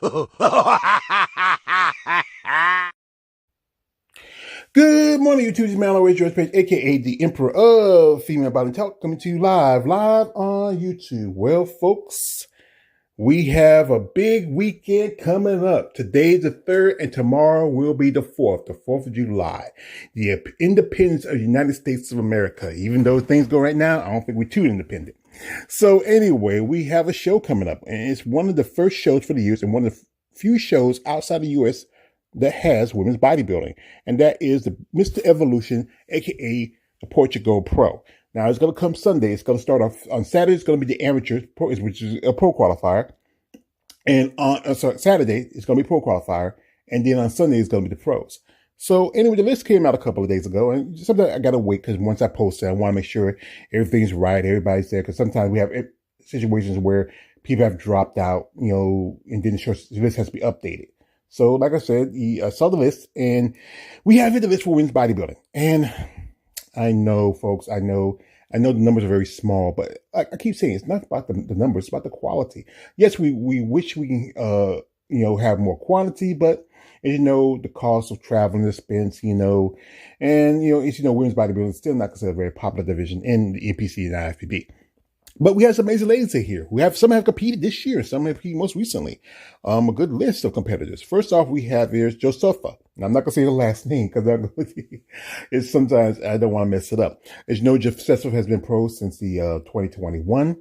Good morning, YouTube. This is man always George Page, aka the Emperor of Female Body Talk, coming to you live on YouTube. Well, folks, we have a big weekend coming up. Today's the 3rd, and tomorrow will be the 4th of July, the independence of the United States of America. Even though things go right now, I don't think we're too independent. So anyway, we have a show coming up, and it's one of the first shows for the years and one of the few shows outside the U.S. that has women's bodybuilding, and that is the Mr. Evolution, aka the Portugal Pro. Now it's going to come Sunday. It's going to start off on Saturday. It's going to be the amateurs, which is a pro qualifier, and on Saturday it's going to be pro qualifier, and then on Sunday it's going to be the pros. So anyway, the list came out a couple of days ago, and sometimes I got to wait because once I post it, I want to make sure everything's right, everybody's there, because sometimes we have situations where people have dropped out, and then the list has to be updated. So, like I said, I saw the list, and we have here the list for women's bodybuilding. And I know, folks, I know the numbers are very small, but I keep saying it's not about the numbers, it's about the quality. Yes, we wish we can, have more quantity, but as you know, the cost of traveling, the expense, and women's bodybuilding is still not considered a very popular division in the NPC and IFBB. But we have some amazing ladies here. Some have competed this year. Some have competed most recently. A good list of competitors. First off, we have here's Josefa. Now, I'm not going to say the last name because it's sometimes I don't want to mess it up. As you know, Josefa has been pro since the 2021.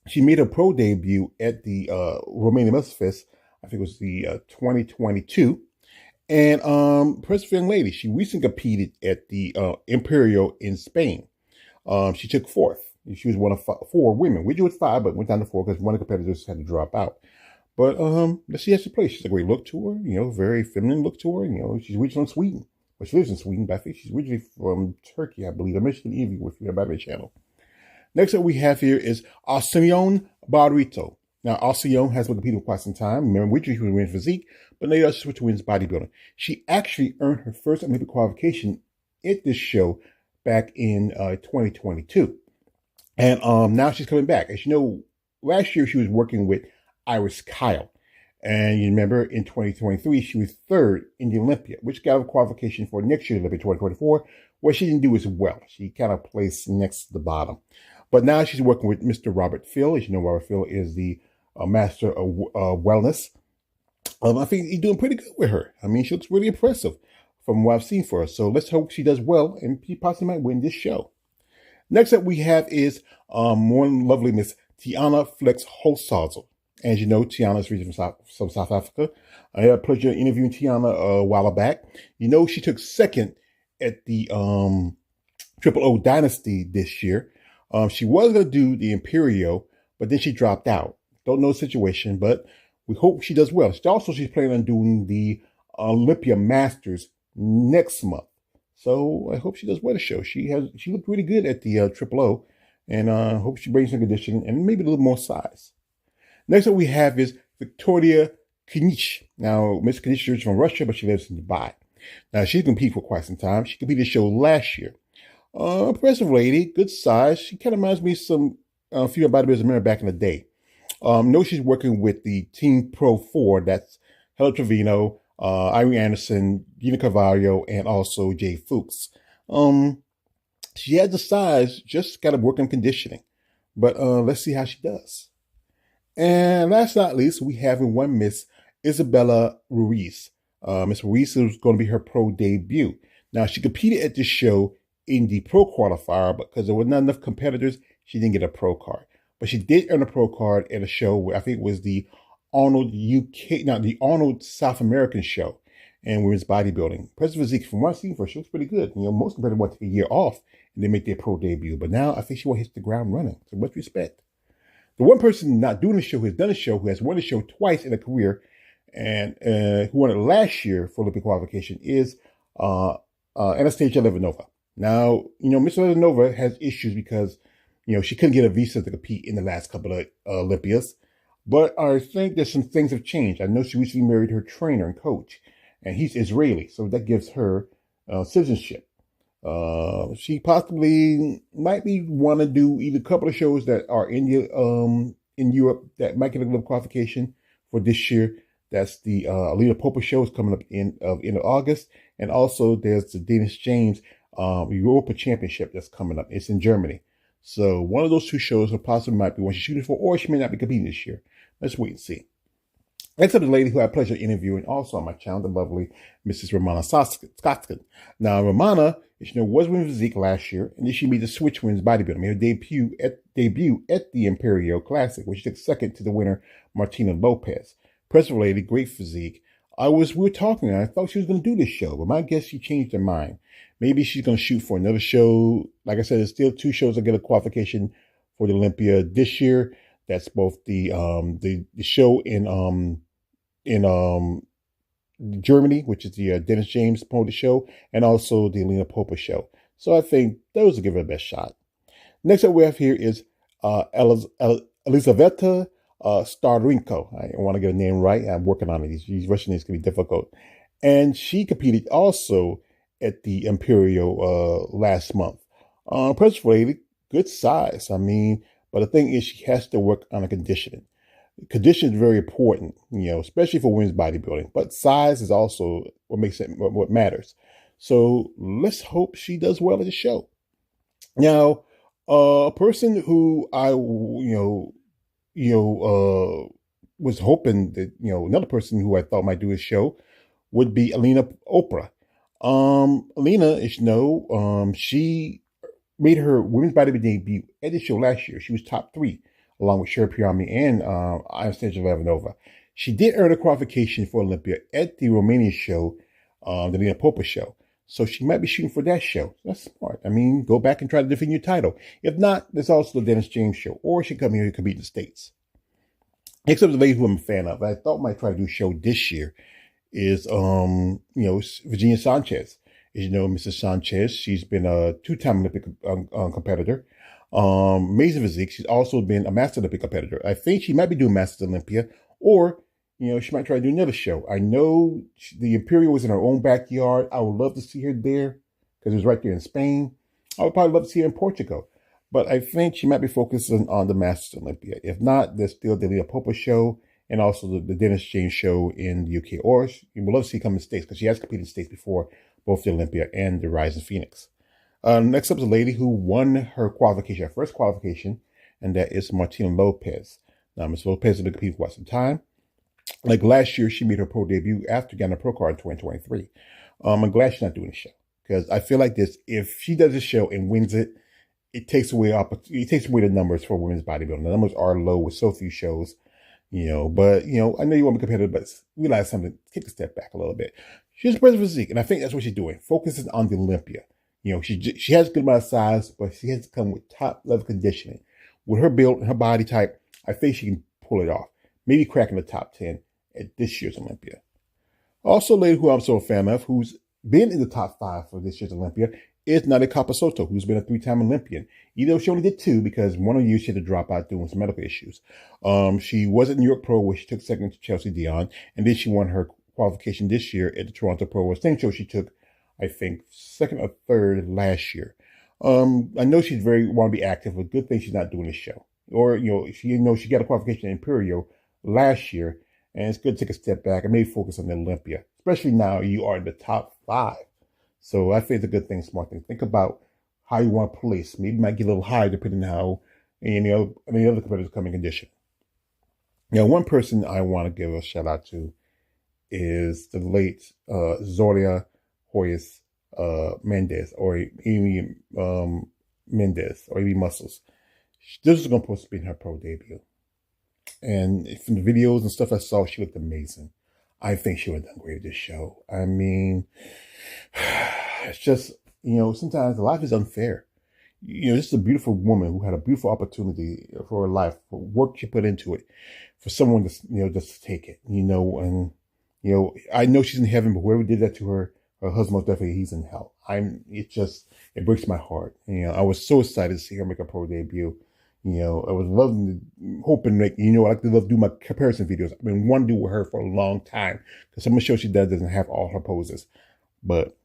She made her pro debut at the Romania Muscle Fest. I think it was the 2022. And impressive young lady. She recently competed at the Imperial in Spain. She took 4th. She was one of 4 women. We was 5, but went down to 4 because one of the competitors had to drop out. But let's see how she plays. She's a great look to her, very feminine look to her. She's originally from Sweden. Well, she lives in Sweden, but I think she's originally from Turkey, I believe. I mentioned the interview with her about my channel. Next up we have here is Alcyon Barrito. Now, Alcyon has been competing for quite some time. Remember, originally she was winning physique, but now she switched to women's bodybuilding. She actually earned her first Olympic qualification at this show back in 2022. And now she's coming back. As you know, last year she was working with Iris Kyle. And you remember in 2023, she was 3rd in the Olympia, which got a qualification for next year's Olympia 2024, where she didn't do as well. She kind of placed next to the bottom. But now she's working with Mr. Robert Phil. As you know, Robert Phil is the master of wellness. I think he's doing pretty good with her. I mean, she looks really impressive from what I've seen for her. So let's hope she does well, and she possibly might win this show. Next up we have is one lovely Miss Tiana Flex Holsazel. As you know, Tiana is originally from South Africa. I had a pleasure interviewing Tiana a while back. She took 2nd at the Triple O Dynasty this year. She was going to do the Imperial, but then she dropped out. Don't know the situation, but we hope she does well. She's planning on doing the Olympia Masters next month. So I hope she does well the show. She looked really good at the Triple O, and hope she brings some conditioning and maybe a little more size. Next up we have is Victoria Knich. Now, Miss Knich is from Russia, but she lives in Dubai. Now, she's competed for quite some time. She competed the show last year. Impressive lady, good size. She kind of reminds me of some female bodybuilders I remember back in the day. No, she's working with the Team Pro 4. That's Helen Trevino, Irene Anderson, Gina Carvalho, and also Jay Fuchs. She has the size, just got to work on conditioning. But let's see how she does. And last but not least, we have in one Miss Isabella Ruiz. Miss Ruiz is going to be her pro debut. Now, she competed at this show in the pro qualifier, but because there were not enough competitors, she didn't get a pro card. But she did earn a pro card at a show where I think it was the Arnold South American show and women's bodybuilding. Impressive physique from what I've seen for her, she looks pretty good. Most competitors want to take a year off and they make their pro debut. But now I think she will hit the ground running. So much respect. The one person not doing the show, who has done the show, who has won the show twice in a career, and who won it last year for Olympic qualification is Anastasia Levinova. Now, Miss Levinova has issues because, she couldn't get a visa to compete in the last couple of Olympias. But I think there's some things have changed. I know she recently married her trainer and coach, and he's Israeli, so that gives her citizenship. She possibly might want to do either a couple of shows that are in Europe that might get a little qualification for this year. That's the Alina Popa show is coming up in August, and also there's the Dennis James Europa Championship that's coming up. It's in Germany. So one of those two shows will possibly might be one she's shooting for, or she may not be competing this year. Let's wait and see. Next up, the lady who I had pleasure interviewing also on my channel, the lovely Mrs. Romana Skotskin. Now, Romana, as you know, was winning physique last year, and then she made the Switch Women's Bodybuilding, made her debut at the Imperial Classic, which took second to the winner, Martina Lopez. Impressive lady, great physique. We were talking, and I thought she was going to do this show, but my guess she changed her mind. Maybe she's going to shoot for another show. Like I said, there's still two shows that get a qualification for the Olympia this year. That's both the show in Germany, which is the Dennis James promoted show, and also the Alina Popa show. So I think those will give her the best shot. Next up we have here is Elizaveta Starenko. I want to get a name right. I'm working on it. These Russian names can be difficult. And she competed also at the Imperial last month. Impressive lady, good size. I mean, but the thing is she has to work on her conditioning. Condition is very important, especially for women's bodybuilding. But size is also what makes it what matters. So let's hope she does well at the show. Now, a person who I was hoping that another person who I thought might do a show would be Alina Oprah. Alina, as you know, she made her women's bodybuilding debut at the show last year. She was top 3. Along with Sherry Pirami and Anastasia Levanova. She did earn a qualification for Olympia at the Romania show, the Alina Popa show. So she might be shooting for that show. That's smart. I mean, go back and try to defend your title. If not, there's also the Dennis James show, or she come here and compete in the States. Next up, the lady who I'm a fan of, I thought might try to do a show this year, is Virginia Sanchez. As you know, Mrs. Sanchez, she's been a 2-time Olympic competitor. Amazing physique. She's also been a Master Olympic competitor. I think she might be doing Masters Olympia, or she might try to do another show. I know the Imperial was in her own backyard. I would love to see her there because it was right there in Spain. I would probably love to see her in Portugal, but I think she might be focusing on the Masters Olympia. If not, there's still the Alina Popa show and also the Dennis James show in the UK. Or you would love to see her come in the States because she has competed in the States before, both the Olympia and the Rising Phoenix. Next up is a lady who won her qualification, her first qualification, and that is Martina Lopez. Now, Ms. Lopez has been competing for quite some time. Like last year, she made her pro debut after getting a pro card in 2023. I'm glad she's not doing the show because I feel like this: if she does the show and wins it, it takes away the numbers for women's bodybuilding. The numbers are low with so few shows, But I know you want to be competitive, but realize something. Take a step back a little bit. She's a present physique, and I think that's what she's doing. Focuses on the Olympia. She has a good amount of size, but she has to come with top level conditioning. With her build and her body type, I think she can pull it off. Maybe cracking the top 10 at this year's Olympia. Also, a lady who I'm so a fan of, who's been in the top 5 for this year's Olympia, is Nadia Capasoto, who's been a 3-time Olympian. Even though she only did 2 because one of the years she had to drop out doing some medical issues. She was at New York Pro where she took second to Chelsea Dion, and then she won her qualification this year at the Toronto Pro, the same show she took, I think, second or third last year. I know she's want to be active, but good thing she's not doing this show. Or, she got a qualification in Imperial last year, and it's good to take a step back and maybe focus on the Olympia, especially now you are in the top 5. So I think it's a good thing, smart thing. Think about how you want to place. Maybe you might get a little higher depending on how any other competitors come in condition. Now, one person I want to give a shout out to is the late Zoria Hoyas Mendez, or Amy Mendez, or Amy Muscles. This is going to be her pro debut. And from the videos and stuff I saw, she looked amazing. I think she would have done great at this show. I mean, it's just, sometimes life is unfair. This is a beautiful woman who had a beautiful opportunity for her life, for work she put into it, for someone to, just to take it, and, I know she's in heaven, but whoever did that to her husband, most definitely, he's in hell. It breaks my heart. I was so excited to see her make a pro debut. I was hoping, I like to do my comparison videos. I've been wanting to do with her for a long time because some of the shows she does doesn't have all her poses. But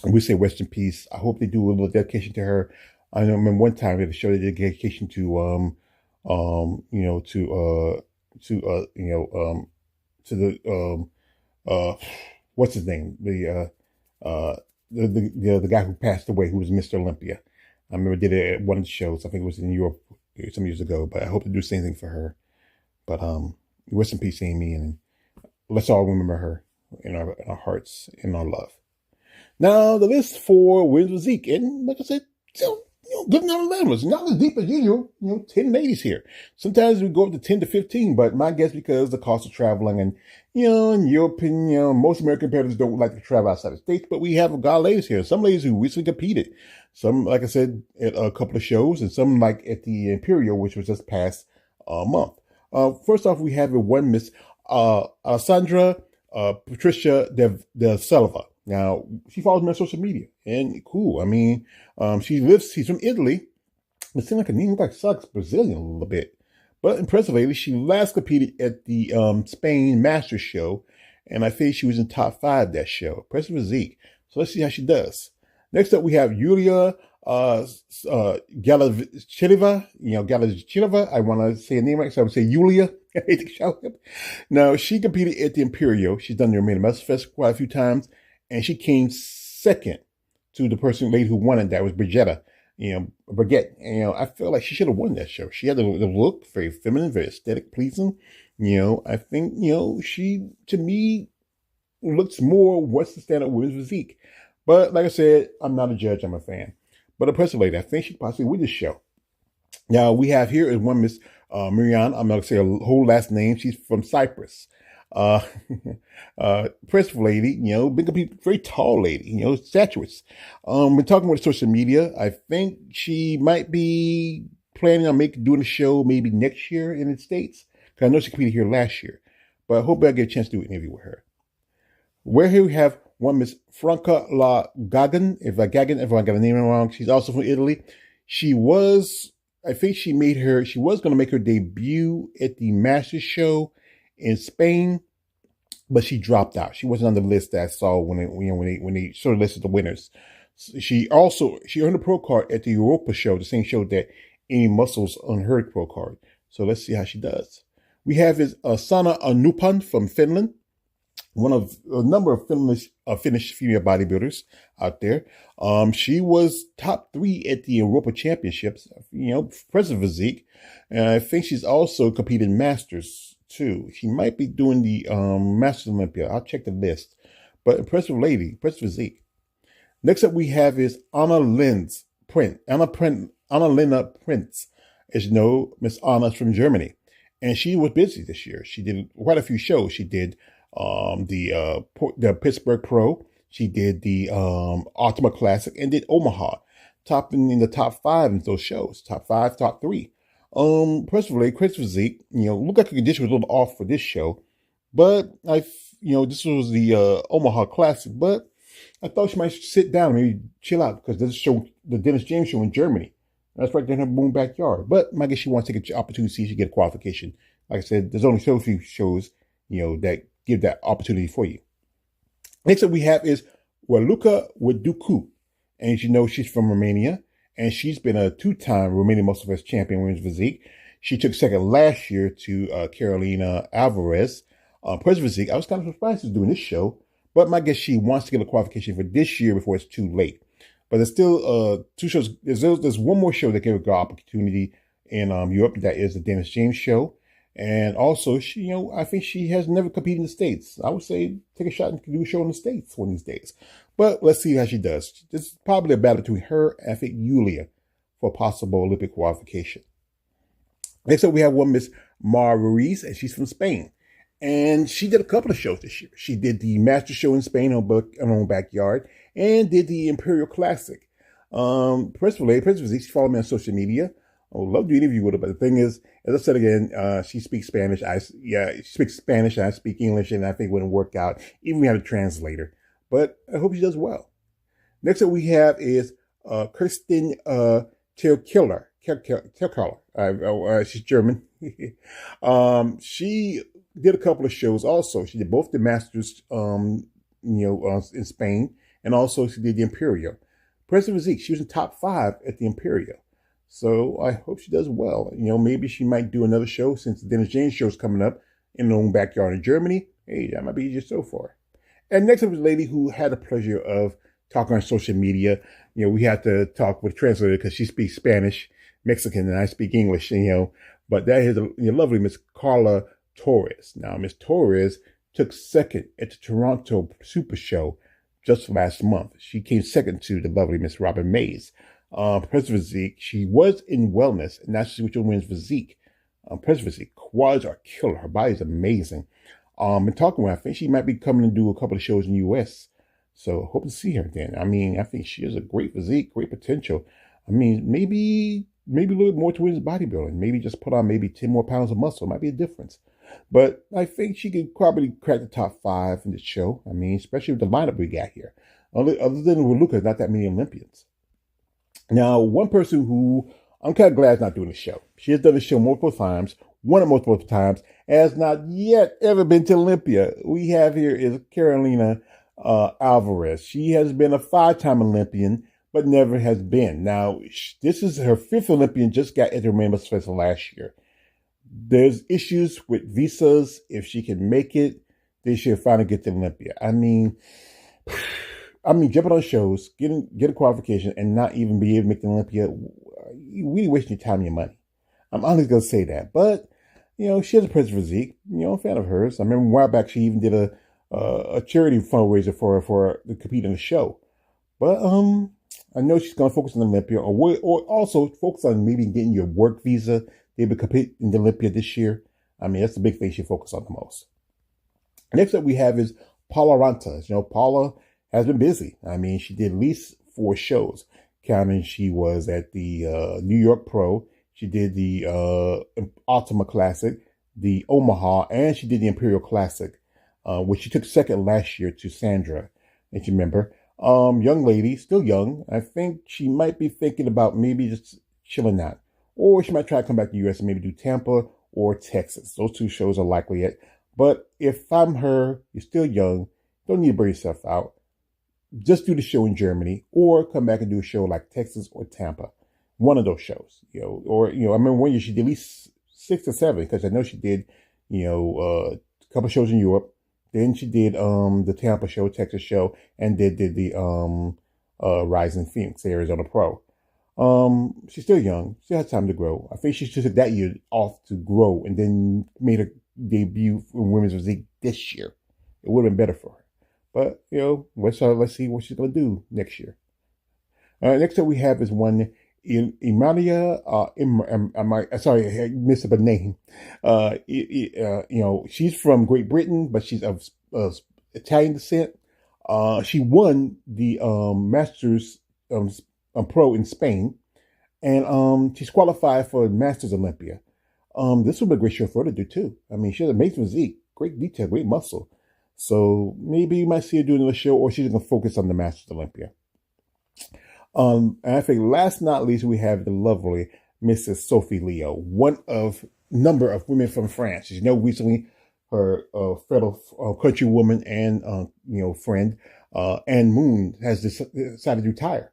we say rest in peace. I hope they do a little dedication to her. I remember one time they had to show the dedication to to what's his name? The guy who passed away, who was Mr. Olympia. I remember did it at one of the shows. I think it was in Europe some years ago, but I hope to do the same thing for her. But rest in peace, Amy, and let's all remember her in our hearts, in our love. Now, the list for Wins with Zeke, and like I said, still, good number of members, not as deep as usual, 10 ladies here. Sometimes we go up to 10 to 15, but my guess because the cost of traveling and, in Europe, most American competitors don't like to travel outside the States, but we have a lot of ladies here. Some ladies who recently competed. Some, like I said, at a couple of shows, and some like at the Imperial, which was just past month. First off, we have one Miss Alessandra Patricia de Silva. Now, she follows me on social media, and cool. I mean, she's from Italy. It seems like her name like sucks Brazilian a little bit. But impressively, she last competed at the Spain Masters show, and I think she was in top 5 that show. Impressive physique. So let's see how she does. Next up, we have Yulia Galachileva. I want to say her name right, so I would say Yulia. Now, she competed at the Imperial. She's done the Romania Master Fest quite a few times. And she came second to the lady who won it. That was Brigitte. I feel like she should have won that show. She had the look, very feminine, very aesthetic, pleasing. I think, she, to me, looks more what's the standard women's physique. But like I said, I'm not a judge. I'm a fan. But impressive lady. I think she possibly win this show. Now, we have here is one Miss Miriam. I'm not going to say her whole last name. She's from Cyprus. Impressive lady, big, very tall lady, statuesque. We're talking with social media. I think she might be planning on doing a show maybe next year in the States. Cause I know she competed here last year, but I hope I get a chance to do an interview with her. Where here we have one Miss Franca La Gagan. If I got the name wrong, she's also from Italy. She was going to make her debut at the Masters show in Spain, but she dropped out. She wasn't on the list that I saw when they sort of listed the winners. She earned a pro card at the Europa show, the same show that Amy Muscles earned her pro card. So let's see how she does. We have Sanna Anupan from Finland, one of a number of Finnish female bodybuilders out there. She was top 3 at the Europa Championships, impressive physique. And I think she's also competed in Masters too. She might be doing the Masters Olympia. I'll check the list. But impressive lady, impressive physique. Next up we have is Anna Lena Prince. As you know, Miss Anna's from Germany. And she was busy this year. She did quite a few shows. She did the Portugal Pro. She did the Ultima Classic and did Omaha. Topping in the top 5 in those shows. Top 5, top 3. Personally, Chris physique, looked like the condition was a little off for this show, but this was the Omaha Classic, but I thought she might sit down and maybe chill out because this show, the Dennis James show in Germany, that's right there in her boom backyard. But I guess she wants to take an opportunity to see if she get a qualification. Like I said, there's only so few shows, that give that opportunity for you. Next up we have is Raluca Widucu, and as you know, she's from Romania. And she's been a 2-time Romanian Muscle Fest champion women's physique. She took second last year to Carolina Alvarez. Impressive physique. I was kind of surprised she's doing this show, but my guess she wants to get a qualification for this year before it's too late. But there's still 2 shows. There's one more show that gave her an opportunity in Europe. That is the Dennis James show. And also, she, I think she has never competed in the States. I would say take a shot and do a show in the States one of these days. But let's see how she does. This is probably a battle between her and I think Yulia for possible Olympic qualification. Next up, we have one Miss Mar Ruiz, and she's from Spain. And she did a couple of shows this year. She did the Master Show in Spain on her own backyard and did the Imperial Classic. Principally, she followed me on social media. I would love to interview with her, but the thing is, as I said again, she speaks Spanish. She speaks Spanish and I speak English, and I think it wouldn't work out. Even we have a translator. But I hope she does well. Next up we have is Kirsten Tierkeller. She's German. She did a couple of shows also. She did both the Masters, in Spain, and also she did the Imperial. Impressive physique. She was in top 5 at the Imperial. So I hope she does well. Maybe she might do another show since the Dennis James show is coming up in her own backyard in Germany. Hey, that might be easier so far. And next up is a lady who had the pleasure of talking on social media. We had to talk with a translator because she speaks Spanish, Mexican, and I speak English, but that is a lovely Miss Carla Torres. Now, Miss Torres took second at the Toronto Super Show just last month. She came second to the lovely Miss Robin Mays. Press Physique, she was in wellness, and now she's which one wins physique. Press Physique, quads are killer. Her body's amazing. And talking with her, I think she might be coming to do a couple of shows in the U.S. So hope to see her then. I think she has a great physique, great potential. Maybe a little bit more towards bodybuilding. Maybe just put on maybe 10 more pounds of muscle. Might be a difference. But I think she could probably crack the top 5 in the show. Especially with the lineup we got here. Other than Lucas, not that many Olympians. Now, one person who I'm kind of glad is not doing the show. She has done the show multiple times, won it multiple times, has not yet ever been to Olympia. We have here is Carolina Alvarez. She has been a 5-time Olympian, but never has been. Now, this is her 5th Olympian, just got at the Ramos Festival last year. There's issues with visas. If she can make it, then she'll finally get to Olympia. Jumping on shows, get a qualification, and not even be able to make the Olympia, you really wasting your time and your money. I'm honestly going to say that. But, she has a present physique. I'm a fan of hers. I remember a while back she even did a charity fundraiser for to compete in the show. But I know she's going to focus on Olympia or also focus on maybe getting your work visa to be able to compete in the Olympia this year. That's the big thing she focuses on the most. Next up we have is Paula Rantas. Paula has been busy. She did at least 4 shows, counting she was at the New York Pro. She did the Ultima Classic, the Omaha, and she did the Imperial Classic, which she took second last year to Sandra, if you remember. Young lady, still young. I think she might be thinking about maybe just chilling out. Or she might try to come back to the U.S. and maybe do Tampa or Texas. Those 2 shows are likely it. But if I'm her, you're still young, don't need to burn yourself out. Just do the show in Germany or come back and do a show like Texas or Tampa. One of those shows, I remember one year she did at least 6 or 7 because I know she did, a couple shows in Europe. Then she did the Tampa show, Texas show, and did the Rising Phoenix, Arizona Pro. She's still young. She has time to grow. I think she took that year off to grow and then made a debut in women's physique this year. It would have been better for her. But, let's see what she's going to do next year. Next up we have is one Imania, sorry, I missed up a name. She's from Great Britain, but she's of Italian descent. She won the Masters Pro in Spain, and she's qualified for Masters Olympia. This will be a great show for her to do too. She has amazing physique, great detail, great muscle. So maybe you might see her do another show, or she's going to focus on the Masters Olympia. And I think last but not least, we have the lovely Mrs. Sophie Leo, one of number of women from France. Recently her fellow countrywoman and friend Anne Moon has decided to retire.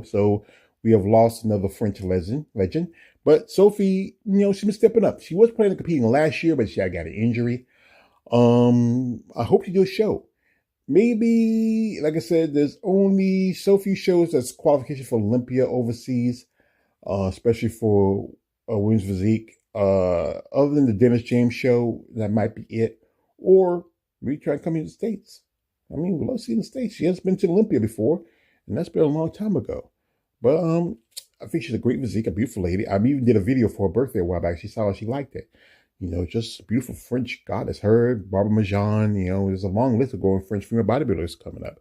So we have lost another French legend. But Sophie, she's been stepping up. She was planning on competing last year, but she got an injury. I hope she do a show. Maybe, like I said, there's only so few shows that's qualification for Olympia overseas, especially for women's physique. Other than the Dennis James show, that might be it. Or maybe try to come to the States. We'd love to see in the States. She hasn't been to Olympia before, and that's been a long time ago. But I think she's a great physique, a beautiful lady. I even did a video for her birthday a while back. She saw it, she liked it. Just beautiful French goddess. Her, Barbara Majan, there's a long list of growing French female bodybuilders coming up.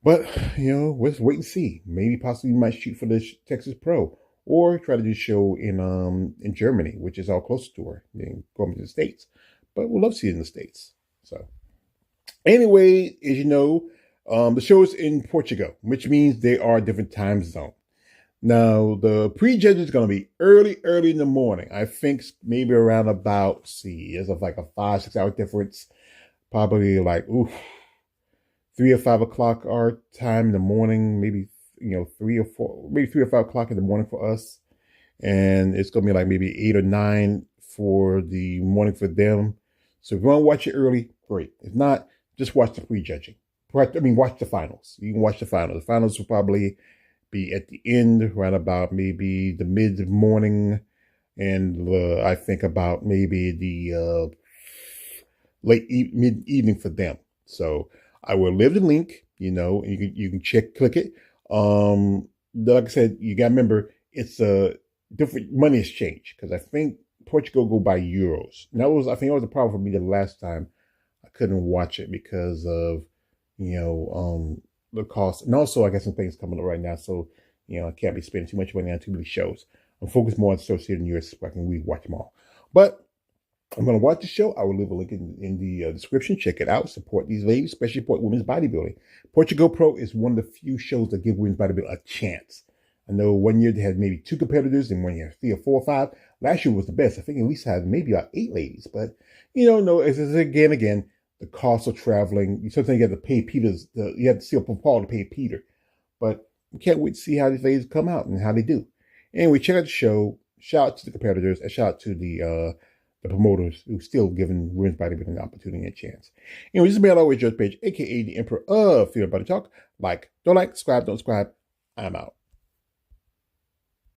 But, let's wait and see. Maybe possibly you might shoot for the Texas Pro or try to do a show in Germany, which is all closer to her than going to the States. But we'll love to see it in the States. So anyway, as you know, the show is in Portugal, which means they are a different time zone. Now, the pre-judge is going to be early in the morning. I think maybe around about, there's like a 5-6 hour difference. Probably like, 3 or 5 o'clock our time in the morning, maybe, 3 or 5 o'clock in the morning for us. And it's going to be like maybe 8 or 9 for the morning for them. So if you want to watch it early, great. If not, just watch the prejudging. Watch the finals. You can watch the finals. The finals will probably be at the end, right about maybe the mid-morning, and I think about maybe the mid-evening for them. So I will leave the link, and you can click it. Like I said, you got to remember, it's a different money exchange, because I think Portugal go by euros. And I think that was a problem for me the last time. I couldn't watch it because of, the cost. And also I got some things coming up right now. So, I can't be spending too much money on too many shows. I'm focused more on Associated US so I can watch them all. But I'm going to watch the show. I will leave a link in the description. Check it out. Support these ladies, especially support women's bodybuilding. Portugal Pro is one of the few shows that give women's bodybuilding a chance. I know one year they had maybe 2 competitors, and 1 year 3 or 4 or 5. Last year was the best. I think at least had maybe about 8 ladies. But, no, it's again, the cost of traveling. Sometimes you have to pay you have to see Paul to pay Peter. But we can't wait to see how these ladies come out and how they do. Anyway, check out the show. Shout out to the competitors, and shout out to the promoters who still giving women's bodybuilding an opportunity and a chance. Anyway, this is me, always Judge Page, aka the Emperor of Female Body Talk. Don't like, subscribe, don't subscribe. I'm out.